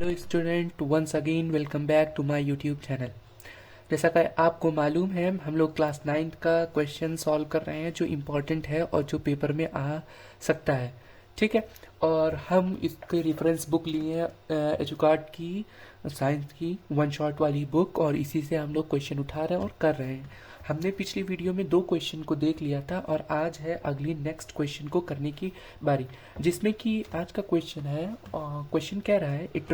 Hello student, once again welcome back to my YouTube channel. जैसा कि आपको मालूम है, हम लोग क्लास 9 का क्वेश्चन सॉल्व कर रहे हैं जो इम्पोर्टेंट है और जो पेपर में आ सकता है। ठीक है, और हम इसके रेफरेंस बुक लिए हैं एजुकार्ट की, साइंस की वन शॉट वाली बुक, और इसी से हम लोग क्वेश्चन उठा रहे हैं और कर रहे हैं। हमने पिछली वीडियो में 2 क्वेश्चन को देख लिया था और आज है अगली नेक्स्ट क्वेश्चन को करने की बारी, जिसमें कि आज का क्वेश्चन है, क्वेश्चन कह रहा है एक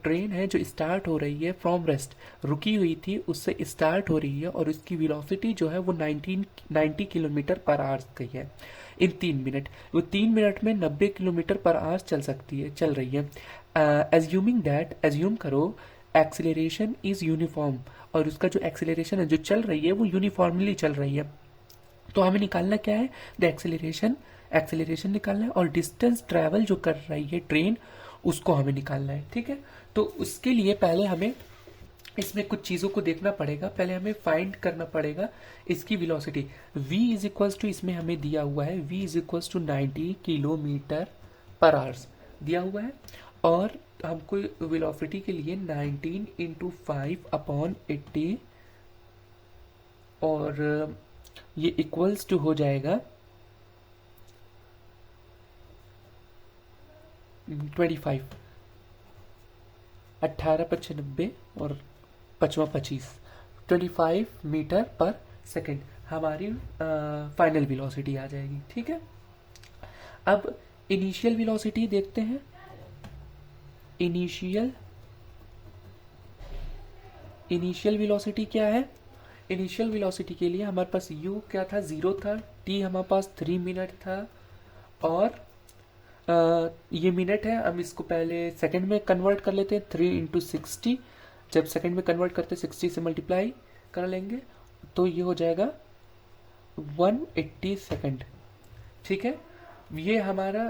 ट्रेन है जो स्टार्ट हो रही है फ्रॉम रेस्ट, रुकी हुई थी उससे स्टार्ट हो रही है और उसकी वेलोसिटी जो है वो 90 किलोमीटर पर आवर्स की है इन 3 मिनट। वो 3 मिनट में 90 किलोमीटर पर आवर्स चल रही है। एज्यूम करो एक्सिलरेशन इज यूनिफॉर्म, और उसका जो एक्सिलरेशन है जो चल रही है वो यूनिफॉर्मली चल रही है। तो हमें निकालना क्या है, द एक्सेलरेशन निकालना है, और डिस्टेंस ट्रैवल जो कर रही है ट्रेन उसको हमें निकालना है। ठीक है, तो उसके लिए पहले हमें इसमें कुछ चीज़ों को देखना पड़ेगा। पहले हमें फाइंड करना पड़ेगा इसकी velocity. v is equals to, इसमें हमें दिया हुआ है v is equals to 90 kilometre per hours दिया हुआ है, और हमको वेलोसिटी के लिए 19 इंटू 5/80, और ये इक्वल्स टू हो जाएगा 25, 18×5 और 5×25, 25 मीटर पर सेकेंड हमारी फाइनल वेलोसिटी आ जाएगी। ठीक है, अब इनिशियल वेलोसिटी देखते हैं। इनिशियल वेलोसिटी क्या है? इनिशियल वेलोसिटी के लिए हमारे पास u क्या था, 0 था, t हमारे पास 3 मिनट था, और ये मिनट है। हम इसको पहले सेकंड में कन्वर्ट कर लेते हैं, 3×60। जब सेकंड में कन्वर्ट करते 60 से मल्टीप्लाई कर लेंगे तो ये हो जाएगा 180 सेकंड। ठीक है, ये हमारा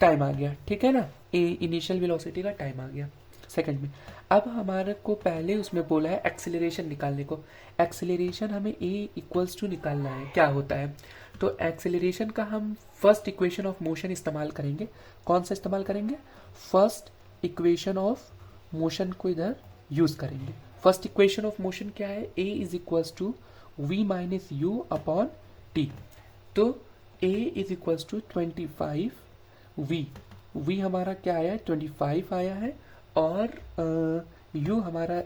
टाइम आ गया। ठीक है ना, इनिशियल वेलोसिटी का टाइम आ गया सेकंड में। अब हमारे को पहले उसमें बोला है एक्सिलरेशन निकालने को। एक्सिलरेशन हमें a इक्वल्स टू निकालना है, क्या होता है। तो एक्सिलरेशन का हम फर्स्ट इक्वेशन ऑफ मोशन इस्तेमाल करेंगे। कौन सा इस्तेमाल करेंगे? फर्स्ट इक्वेशन ऑफ मोशन को इधर यूज करेंगे। फर्स्ट इक्वेशन ऑफ मोशन क्या है? a is equals to v minus u upon t. तो a is equals to 25v, v हमारा क्या आया है, 25 आया है, और u हमारा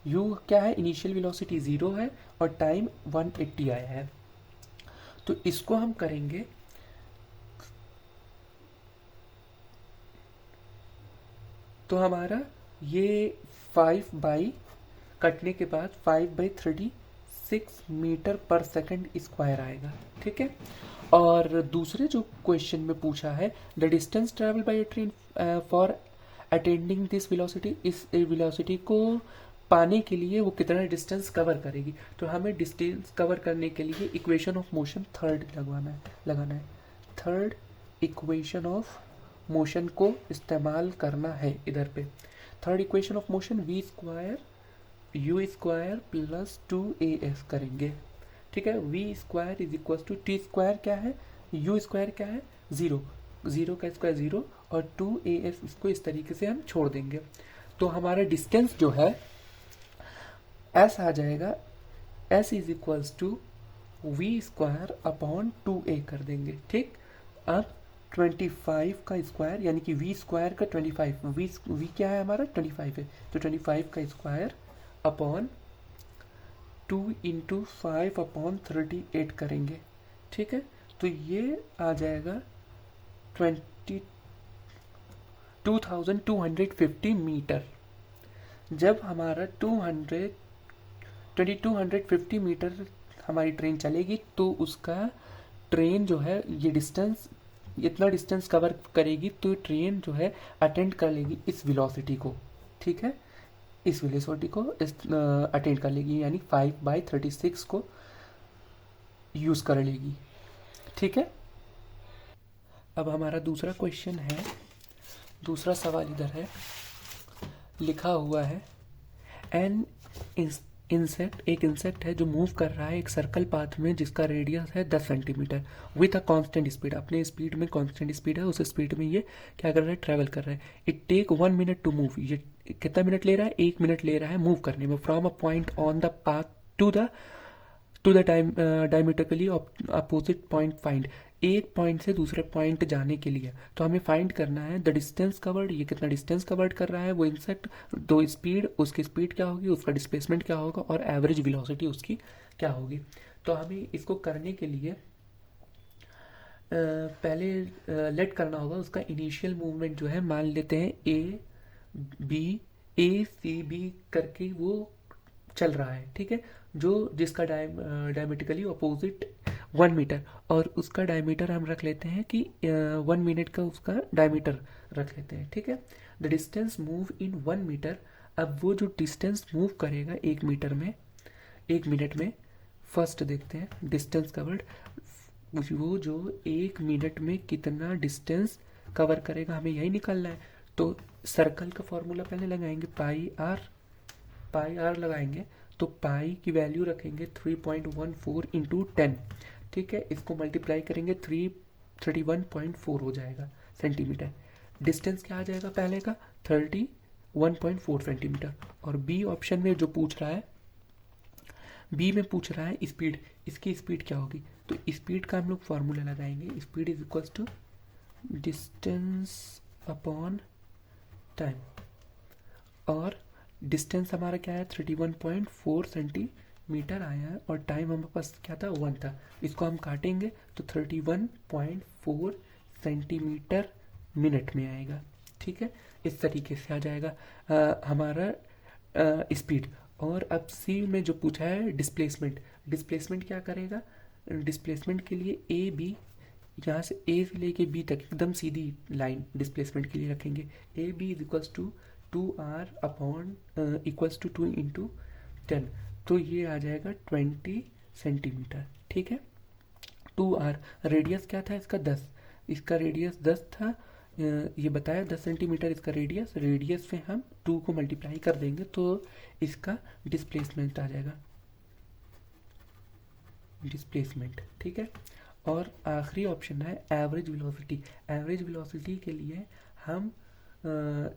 u क्या है, इनिशियल वेलोसिटी 0 है और टाइम 180 आया है। तो इसको हम करेंगे, तो हमारा ये 5 बाई कटने के बाद 5/36 मीटर पर सेकंड स्क्वायर आएगा। ठीक है, और दूसरे जो क्वेश्चन में पूछा है, the distance travel by a train for attending this velocity, इस वेलोसिटी को पाने के लिए वो कितना डिस्टेंस कवर करेगी। तो हमें डिस्टेंस कवर करने के लिए इक्वेशन ऑफ मोशन थर्ड लगाना है। थर्ड इक्वेशन ऑफ मोशन को इस्तेमाल करना है इधर पे। Third equation of motion v square u square plus 2as करेंगे। ठीक है, v square is equal to t square क्या है, u स्क्वायर क्या है, 0 का स्क्वायर 0, और 2as इसको इस तरीके से हम छोड़ देंगे। तो हमारा डिस्टेंस जो है s आ जाएगा, s is equals to v square upon 2a कर देंगे। ठीक, अब 25 का स्क्वायर यानी कि v स्क्वायर का 25, v क्या है हमारा, 25 है, तो 25 का स्क्वायर अपॉन 2 इंटू 5/38 करेंगे। ठीक है, तो ये आ जाएगा 2250 मीटर। जब हमारा 2250 मीटर हमारी ट्रेन चलेगी तो उसका ट्रेन जो है ये डिस्टेंस, इतना डिस्टेंस कवर करेगी, तो ट्रेन जो है अटेंड कर लेगी इस वेलोसिटी को। ठीक है, इस वेलोसिटी को अटेंड कर लेगी, यानी 5/36 को यूज कर लेगी। ठीक है, अब हमारा दूसरा क्वेश्चन है, दूसरा सवाल इधर है, लिखा हुआ है एन एक इंसेक्ट है जो मूव कर रहा है एक सर्कल पाथ में जिसका रेडियस है 10 centimetre with a constant speed. अपने स्पीड में कांस्टेंट स्पीड है, उस स्पीड में ये क्या कर रहा है, ट्रैवल कर रहा है। It take 1 minute to move, ये कितना मिनट ले रहा है, 1 मिनट ले रहा है मूव करने में। From a point on the path to the diametrically opposite point find, एक पॉइंट से दूसरे पॉइंट जाने के लिए तो हमें फाइंड करना है द डिस्टेंस कवर्ड, ये कितना डिस्टेंस कवर्ड कर रहा है वो इंसेक्ट, दो स्पीड, उसकी स्पीड क्या होगी, उसका डिस्प्लेसमेंट क्या होगा और एवरेज वेलोसिटी उसकी क्या होगी। तो हमें इसको करने के लिए पहले लेट करना होगा उसका इनिशियल मूवमेंट जो है, मान लेते हैं ए सी बी करके वो चल रहा है, ठीक है, जो जिसका डायमेट्रिकली अपोजिट 1 मीटर, और उसका डायमीटर हम रख लेते हैं कि 1 मिनट का उसका डायमीटर रख लेते हैं, ठीक है। The distance move in 1 metre, अब वो जो डिस्टेंस मूव करेगा 1 मीटर में 1 मिनट में, फर्स्ट देखते हैं डिस्टेंस कवर्ड, वो जो 1 मिनट में कितना डिस्टेंस कवर करेगा हमें यही निकालना है। तो सर्कल का फॉर्मूला पहले लगाएंगे, पाई आर लगाएंगे, तो पाई की वैल्यू रखेंगे 3.14 इंटू 10, ठीक है, इसको मल्टीप्लाई करेंगे 31.4 हो जाएगा सेंटीमीटर। डिस्टेंस क्या आ जाएगा पहले का 31.4 सेंटीमीटर। और बी ऑप्शन में जो पूछ रहा है, बी में पूछ रहा है स्पीड, इसकी स्पीड क्या होगी, तो स्पीड का हम लोग फॉर्मूला लगाएंगे, speed is equal to distance upon time, और डिस्टेंस हमारा क्या है 31.4 सेंटीमीटर आया है, और टाइम हमारे पास क्या था 1 था, इसको हम काटेंगे तो 31.4 सेंटीमीटर मिनट में आएगा, ठीक है, इस तरीके से आ जाएगा हमारा स्पीड। और अब सी में जो पूछा है डिस्प्लेसमेंट क्या करेगा, डिस्प्लेसमेंट के लिए ए बी, यहाँ से ए से लेके बी तक एकदम सीधी लाइन डिस्प्लेसमेंट के लिए रखेंगे, A B is equals to 2r upon equals to 2 into 10, तो ये आ जाएगा 20 सेंटीमीटर, ठीक है। 2r, रेडियस क्या था इसका 10, इसका रेडियस 10 था, ये बताया 10 सेंटीमीटर इसका रेडियस पे हम 2 को मल्टीप्लाई कर देंगे तो इसका डिस्प्लेसमेंट आ जाएगा, डिस्प्लेसमेंट, ठीक है। और आखिरी ऑप्शन है एवरेज वेलोसिटी के लिए हम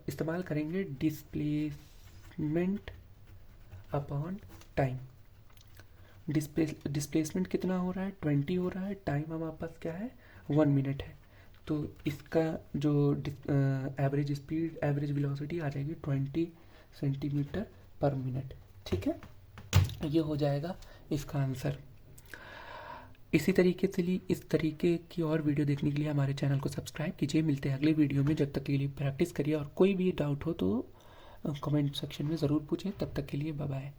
इस्तेमाल करेंगे डिस्प्लेसमेंट अपॉन टाइम। डिस्प्लेसमेंट कितना हो रहा है 20 हो रहा है, टाइम हमारे पास क्या है 1 मिनट है, तो इसका जो एवरेज वेलोसिटी आ जाएगी 20 सेंटीमीटर पर मिनट, ठीक है, ये हो जाएगा इसका आंसर। इस तरीके की और वीडियो देखने के लिए हमारे चैनल को सब्सक्राइब कीजिए। मिलते हैं अगले वीडियो में, जब तक के लिए प्रैक्टिस करिए, और कोई भी डाउट हो तो कमेंट सेक्शन में ज़रूर पूछें। तब तक के लिए बाय बाय।